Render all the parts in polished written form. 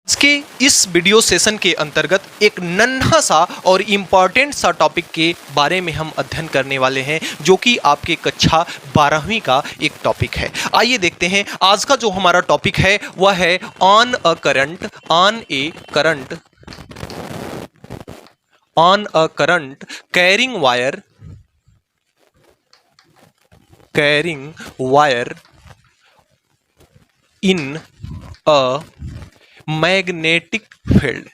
इसके इस video session के अंतर्गत एक नन्हा सा और इम्पॉर्टेंट सा टॉपिक के बारे में हम अध्ययन करने वाले हैं, जो कि आपके कक्षा 12वीं का एक टॉपिक है। आइए देखते हैं आज का जो हमारा टॉपिक है वह है on a current carrying wire in a magnetic field.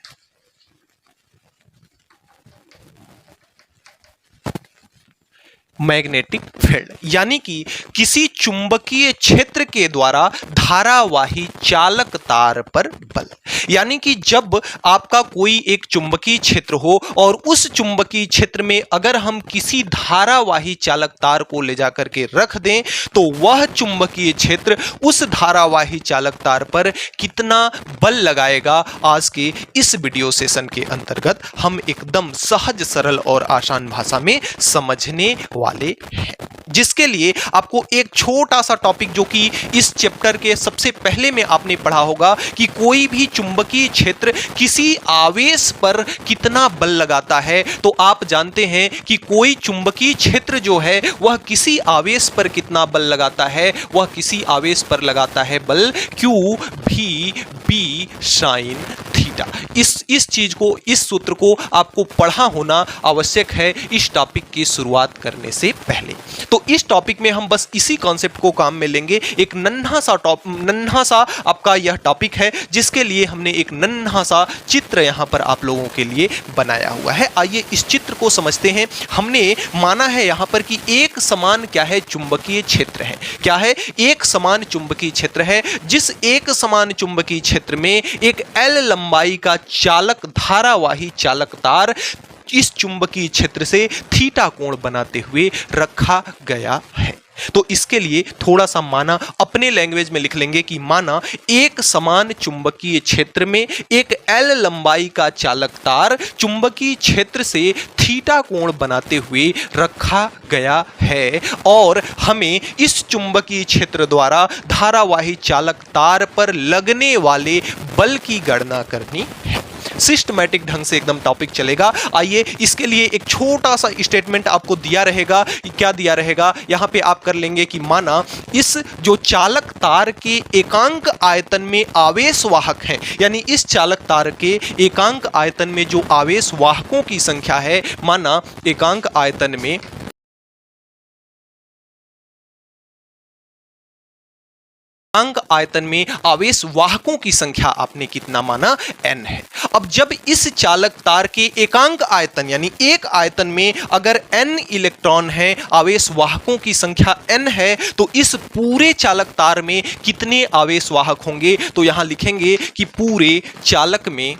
Magnetic field यानी कि किसी चुंबकीय क्षेत्र के द्वारा धारावाही चालक तार पर बल। यानी कि जब आपका कोई एक चुंबकीय क्षेत्र हो और उस चुंबकीय क्षेत्र में अगर हम किसी धारावाही चालक तार को ले जाकर के रख दें तो वह चुंबकीय क्षेत्र उस धारावाही चालक तार पर कितना बल लगाएगा, आज के इस वीडियो सेशन के अंतर्गत हम एकदम सहज सरल और आसान भाषा में समझने वाले हैं। जिसके लिए आपको एक छोटा सा टॉपिक जो कि इस चैप्टर के सबसे पहले में आपने पढ़ा होगा कि कोई भी चुंबकीय क्षेत्र किसी आवेश पर कितना बल लगाता है, तो आप जानते हैं कि कोई चुंबकीय क्षेत्र जो है वह किसी आवेश पर कितना बल लगाता है, वह किसी आवेश पर लगाता है बल Q V B sin theta. इस चीज को, इस सूत्र को आपको पढ़ा होना आवश्यक है इस टॉपिक की शुरुआत करने से पहले। तो इस टॉपिक में हम बस इसी कॉन्सेप्ट को काम में लेंगे। एक नन्हा सा आपका यह टॉपिक है, जिसके लिए हमने एक नन्हा सा चित्र यहां पर आप लोगों के लिए बनाया हुआ है। आइए इस चित्र को समझते हैं। हमने माना है यहां पर कि एक समान क्या है, चुंबकीय क्षेत्र है। क्या है? एक समान चुंबकीय क्षेत्र है। जिस एक समान चुंबकीय क्षेत्र में एक L लंबाई का धारावाही चालक तार इस चुंबकीय क्षेत्र से थीटा कोण बनाते हुए रखा गया है। तो इसके लिए थोड़ा सा माना अपने लैंग्वेज में लिख लेंगे कि माना एक समान चुंबकीय क्षेत्र में एक L लंबाई का चालक तार चुंबकीय क्षेत्र से थीटा कोण बनाते हुए रखा गया है और हमें इस चुंबकीय क्षेत्र द्वारा धारावाही चालक तार पर लगने वाले बल की गणना करनी है। सिस्टमैटिक ढंग से एकदम टॉपिक चलेगा। आइए इसके लिए एक छोटा सा स्टेटमेंट आपको दिया रहेगा। क्या दिया रहेगा? यहां पे आप कर लेंगे कि माना इस जो चालक तार के एकांक आयतन में आवेश वाहक हैं, यानी इस चालक तार के एकांक आयतन में जो आवेश वाहकों की संख्या है, माना एकांक आयतन में आवेश वाहकों की संख्या आपने कितना माना? n है। अब जब इस चालक तार के एकांक आयतन यानी एक आयतन में अगर n इलेक्ट्रॉन है, आवेश वाहकों की संख्या n है, तो इस पूरे चालक तार में कितने आवेश वाहक होंगे? तो यहां लिखेंगे कि पूरे चालक में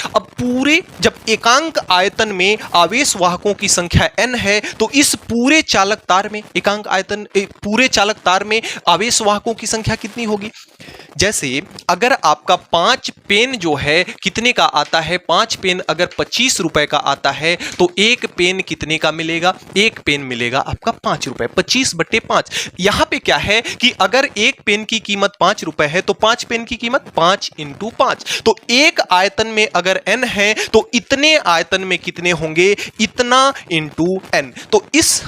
अब पूरे जब एकांक आयतन में आवेश वाहकों की संख्या n है, तो इस पूरे चालक तार में पूरे चालक तार में आवेश वाहकों की संख्या कितनी होगी? जैसे अगर आपका 5 पेन जो है कितने का आता है, 5 पेन अगर 25 रुपए का आता है तो एक पेन कितने का मिलेगा? एक पेन मिलेगा आपका 5 रुपए, 25/5। यहां पे क्या है कि अगर एक पेन की कीमत 5 रुपए है तो 5 पेन की कीमत 5 × 5। तो एक आयतन में अगर n है तो इतने आयतन में कितने होंगे? इतना × n। तो इस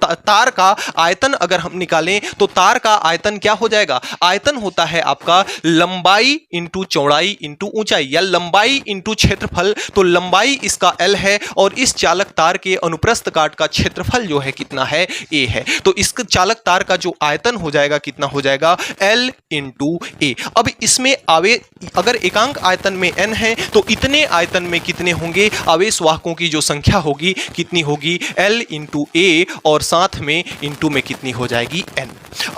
तार का आयतन अगर हम निकालें तो तार का आयतन क्या हो जाएगा? आयतन होता है आपका लंबाई × चौड़ाई × ऊंचाई, या लंबाई × क्षेत्रफल। तो लंबाई इसका L है और इस चालक तार के अनुप्रस्थ काट का क्षेत्रफल जो है कितना है? A है। तो इस चालक तार का जो आयतन हो जाएगा कितना हो जाएगा? L × A। अब इसमें अगर एकांक आयतन में n है तो इतने आयतन में कितने होंगे? आवेश वाहकों की जो संख्या होगी कितनी होगी? L × A और साथ में इंटू में कितनी हो जाएगी? n।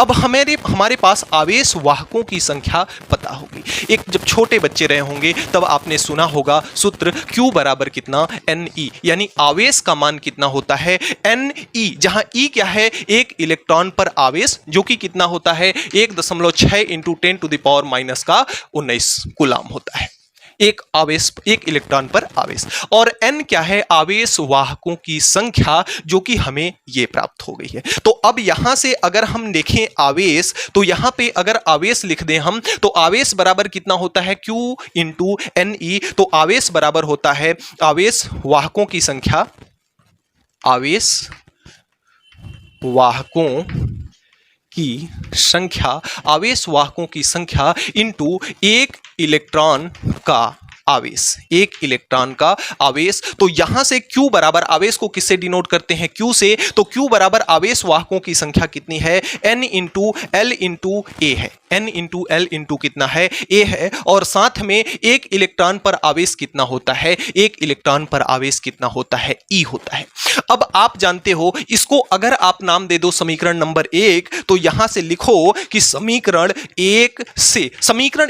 अब हमारे पास आवेश वाहकों की संख्या पता होगी। एक जब छोटे बच्चे रहे होंगे तब आपने सुना होगा सूत्र Q बराबर कितना? Ne, यानी आवेश का मान कितना होता है? Ne, जहां E क्या है? एक इलेक्ट्रॉन पर आवेश, जो कि कितना होता है? 1.6 × 10⁻⁻⁹ कूलाम होता है। एक आवेश, एक इलेक्ट्रॉन पर आवेश, और n क्या है, आवेश वाहकों की संख्या, जो कि हमें ये प्राप्त हो गई है। तो अब यहां से अगर हम देखें आवेश, तो यहां पे अगर आवेश लिख दें हम, तो आवेश बराबर कितना होता है, Q इंटू NE। तो आवेश बराबर होता है आवेश वाहकों की संख्या, आवेश वाहकों की संख्या, आवेश वाहकों की संख्या इंटू एक इलेक्ट्रॉन का आवेश, एक इलेक्ट्रॉन का आवेश। तो यहां से Q बराबर, आवेश को किससे डिनोट करते हैं, Q से, तो Q बराबर आवेश वाहकों की संख्या कितनी है, N into L into A है, N इंटू L इंटू कितना है, A है, और साथ में एक इलेक्ट्रॉन पर आवेश कितना होता है, एक इलेक्ट्रॉन पर आवेश कितना होता है, E होता है। अब आप जानते हो, इसको अगर आप नाम दे दो समीकरण नंबर 1, तो यहां से लिखो कि समीकरण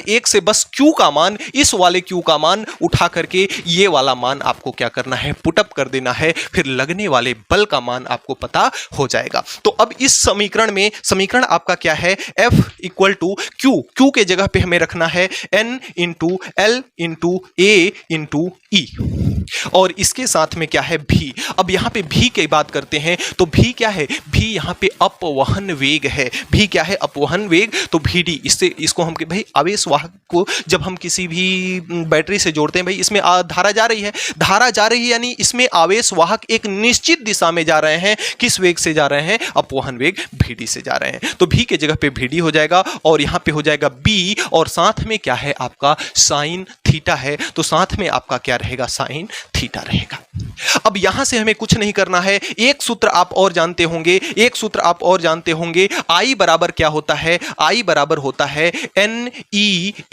1 से बस Q का मान, इस वाले Q का मान उठा करके ये वाला मान आपको क्या करना है, पुटअप कर देना है, फिर लगने वाले बल का मान आपको पता हो जाएगा। तो अब इस समीकरण में, समीकरण आपका क्या है, F इक्वल टू Q के जगह पे हमें रखना है N into L into A into E, और इसके साथ में क्या है, V। अब यहां पे V की बात करते हैं, तो V क्या है, V यहां पे अपवहन वेग है, V क्या है, अपवहन वेग। तो VD, इससे इसको हम भाई आवेश वाहक को जब हम किसी भी बैटरी से जोड़ते हैं, भाई इसमें धारा जा रही है, धारा जा रही है, यानी इसमें आवेश वाहक एक निश्चित दिशा में जा रहे हैं, किस वेग से जा रहे हैं, अपवहन वेग VD से जा रहे हैं। तो V के जगह पे VD हो जाएगा, और यहां पे हो जाएगा B, और साथ में क्या है आपका साइन थीटा है, तो साथ में आपका क्या रहेगा, साइन थीटा रहेगा। अब यहां से हमें कुछ नहीं करना है, एक सूत्र आप और जानते होंगे, I बराबर क्या होता है, I बराबर होता है NEAVD।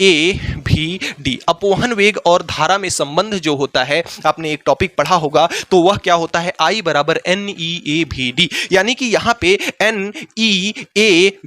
अपवहन वेग और धारा में संबंध जो होता है, आपने एक टॉपिक पढ़ा होगा, तो वह क्या होता है, I बराबर NEAVD, यानी कि यहां पे NEAVD,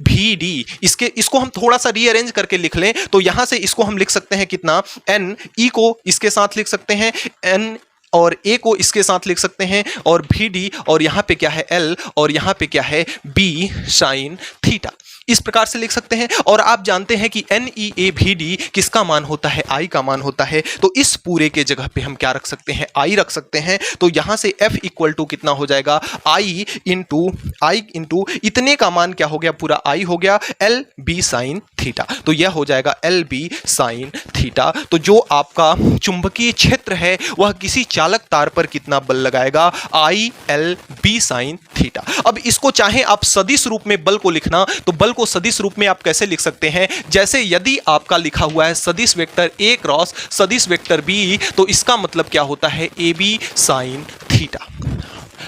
इसको हम थोड़ा सा रीअरेंज करके लिख लें, तो यहां से इसको हम लिख सकते हैं कितना, N, E को इसके साथ लिख सकते हैं, N और A को इसके साथ लिख सकते हैं, और VD, और यहां पे क्या है L, और यहां पे क्या है B साइन थीटा, इस प्रकार से लिख सकते हैं। और आप जानते हैं कि NEAVD किसका मान होता है, I का मान होता है, तो इस पूरे के जगह पे हम क्या रख सकते हैं, I रख सकते हैं। तो यहां से F इक्वल टू कितना हो जाएगा, I इंटू इतने का मान क्या हो गया, पूरा I हो गया, LB साइन थीटा। तो यह हो जाएगा LB साइन थीटा। तो जो आपका चुंबकीय क्षेत्र है, वह किसी चालक तार पर कितना बल लगाएगा, ILB साइन थीटा। अब इसको चाहे आप सदिश रूप में बल को लिखना, तो बल को सदिश रूप में आप कैसे लिख सकते हैं, जैसे यदि आपका लिखा हुआ है सदिश वेक्टर A क्रॉस सदिश वेक्टर B, तो इसका मतलब क्या होता है, AB साइन थीटा।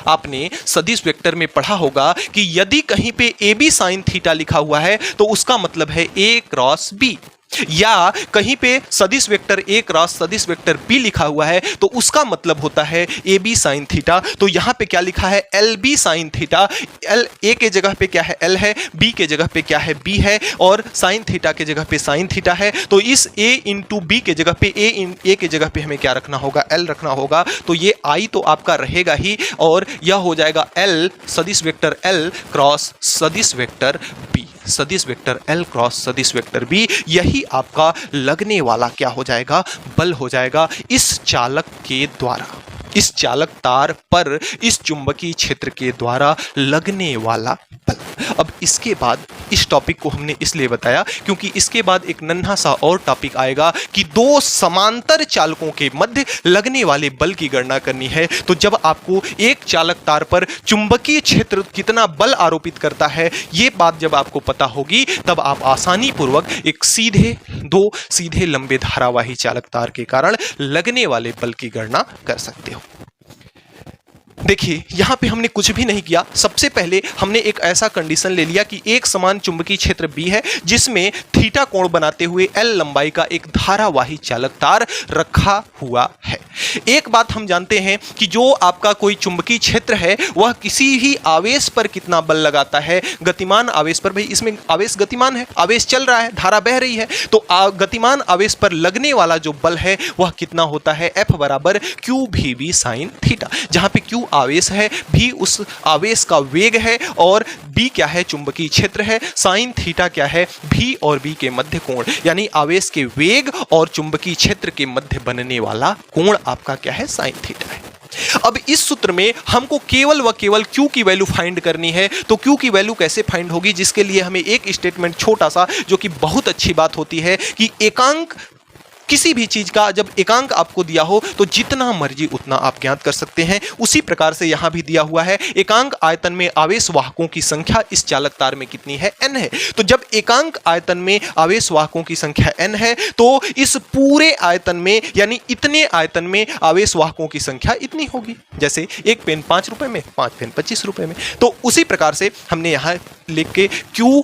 आपने सदिश वेक्टर में पढ़ा होगा कि यदि कहीं पे AB साइन थीटा लिखा हुआ है, तो उसका मतलब है A क्रॉस B, या कहीं पे सदिश वेक्टर A क्रॉस सदिश वेक्टर B लिखा हुआ है, तो उसका मतलब होता है AB साइन थीटा। तो यहां पे क्या लिखा है, LB साइन थीटा। A के जगह पे क्या है, L है, B के जगह पे क्या है, B है, और साइन थीटा के जगह पे साइन थीटा है। तो इस A इंटू B के जगह पे A के जगह पे हमें क्या रखना होगा, L रखना होगा। तो ये I तो आपका रहेगा ही, और यह हो जाएगा L सदिश वेक्टर L क्रॉस सदिश वेक्टर B, सदिश वेक्टर L क्रॉस सदिश वेक्टर B। यही आपका लगने वाला क्या हो जाएगा, बल हो जाएगा इस चालक के द्वारा, इस चालक तार पर इस चुंबकीय क्षेत्र के द्वारा लगने वाला बल। अब इसके बाद इस टॉपिक को हमने इसलिए बताया क्योंकि इसके बाद एक नन्हा सा और टॉपिक आएगा कि दो समांतर चालकों के मध्य लगने वाले बल की गणना करनी है। तो जब आपको एक चालक तार पर चुंबकीय क्षेत्र कितना बल आरोपित करता है, ये बात जब आपको पता होगी, तब आप आसानी पूर्वक एक दो सीधे लंबे धारावाही चालक तार के कारण लगने वाले बल की गणना कर सकते हो। देखिए यहां पे हमने कुछ भी नहीं किया। सबसे पहले हमने एक ऐसा कंडीशन ले लिया कि एक समान चुंबकीय क्षेत्र B है जिसमें थीटा कोण बनाते हुए L लंबाई का एक धारावाही चालक तार रखा हुआ है। एक बात हम जानते हैं कि जो आपका कोई चुंबकीय क्षेत्र है वह किसी ही आवेश पर कितना बल लगाता है, गतिमान आवेश पर। भाई इसमें आवेश गतिमान है, आवेश चल रहा है, धारा बह रही है, तो गतिमान आवेश पर लगने वाला जो बल है वह कितना होता है, F बराबर QVB साइन थीटा, जहां पे Q आवेश है, v उस आवेश का वेग है और b क्या है, चुंबकीय क्षेत्र है। साइन थीटा क्या है, v और b के मध्य कोण, यानी आवेश के वेग और चुंबकीय क्षेत्र के मध्य बनने वाला कोण आपका क्या है, साइन थीटा है। अब इस सूत्र में हमको केवल व केवल Q की वैल्यू फाइंड करनी है। तो Q की वैल्यू कैसे फाइंड होगी, जिसके लिए हमें एक स्टेटमेंट छोटा सा, जो कि बहुत अच्छी बात होती है कि एकांक, किसी भी चीज का जब एकांक आपको दिया हो तो जितना मर्जी उतना आप ज्ञात कर सकते हैं। उसी प्रकार से यहां भी दिया हुआ है, एकांक आयतन में आवेश वाहकों की संख्या इस चालक तार में कितनी है, n है। तो जब एकांक आयतन में आवेश वाहकों की संख्या n है तो इस पूरे आयतन में, यानी इतने आयतन में आवेश वाहकों की संख्या इतनी होगी। जैसे एक पेन 5 रुपए में, 5 पेन 25 रुपए में। तो उसी प्रकार से हमने यहां लिख के Q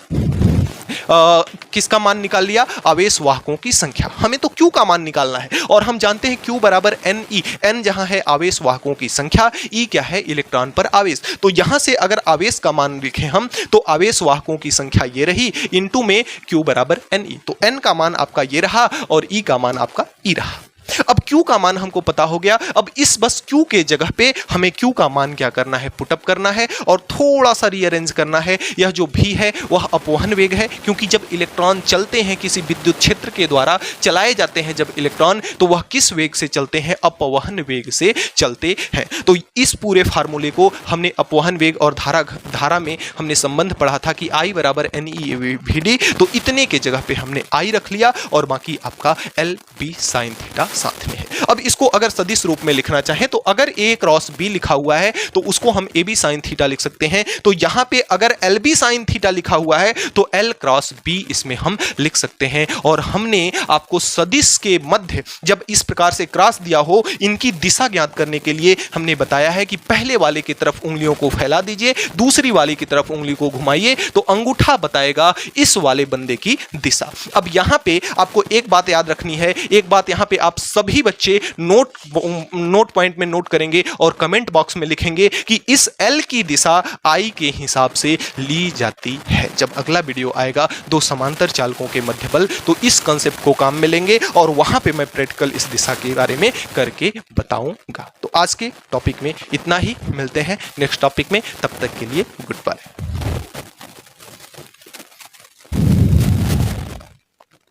किसका मान निकाल लिया, आवेश वाहकों की संख्या। हमें तो Q का मान निकालना है और हम जानते हैं Q बराबर NE, N जहां है आवेश वाहकों की संख्या, E क्या है, इलेक्ट्रॉन पर आवेश। तो यहां से अगर आवेश का मान लिखें हम तो आवेश वाहकों की संख्या ये रही, इनटू में Q बराबर NE। तो N का मान आपका ये रहा और E का मान आपका E रहा। अब Q का मान हमको पता हो गया। अब इस बस Q के जगह पे हमें Q का मान क्या करना है, पुटअप करना है और थोड़ा सा रीअरेंज करना है। यह जो भी है वह अपवहन वेग है, क्योंकि जब इलेक्ट्रॉन चलते हैं किसी विद्युत क्षेत्र के द्वारा चलाए जाते हैं जब इलेक्ट्रॉन, तो वह किस वेग से चलते हैं, अपवहन वेग से चलते हैं। तो इस पूरे फार्मूले को हमने अपवहन वेग और धारा में हमने संबंध पढ़ा था कि I बराबर NE/VD, तो इतने के जगह पे हमने I रख लिया और बाकी आपका LB साइन थीटा साथ में है। अब इसको अगर सदिश रूप में लिखना चाहें तो अगर A क्रॉस B लिखा हुआ है तो उसको हम AB साइन थीटा लिख सकते हैं। तो यहां पे अगर LB साइन थीटा लिखा हुआ है तो L क्रॉस B इसमें हम लिख सकते हैं। और हमने आपको सदिश के मध्य जब इस प्रकार से क्रॉस दिया हो, इनकी दिशा ज्ञात करने के लिए हमने बताया है कि पहले वाले की तरफ उंगलियों को फैला दीजिए, दूसरी वाले की तरफ उंगली को घुमाइए तो अंगूठा बताएगा इस वाले बंदे की दिशा। अब यहां पे आपको एक बात याद रखनी है, एक बात यहां पे आप सभी बच्चे नोट पॉइंट में नोट करेंगे और कमेंट बॉक्स में लिखेंगे कि इस L की दिशा I के हिसाब से ली जाती है। जब अगला वीडियो आएगा दो समांतर चालकों के मध्य बल, तो इस कंसेप्ट को काम में लेंगे और वहां पे मैं प्रैक्टिकल इस दिशा के बारे में करके बताऊंगा। तो आज के टॉपिक में इतना ही, मिलते हैं नेक्स्ट टॉपिक में, तब तक के लिए गुड बाय।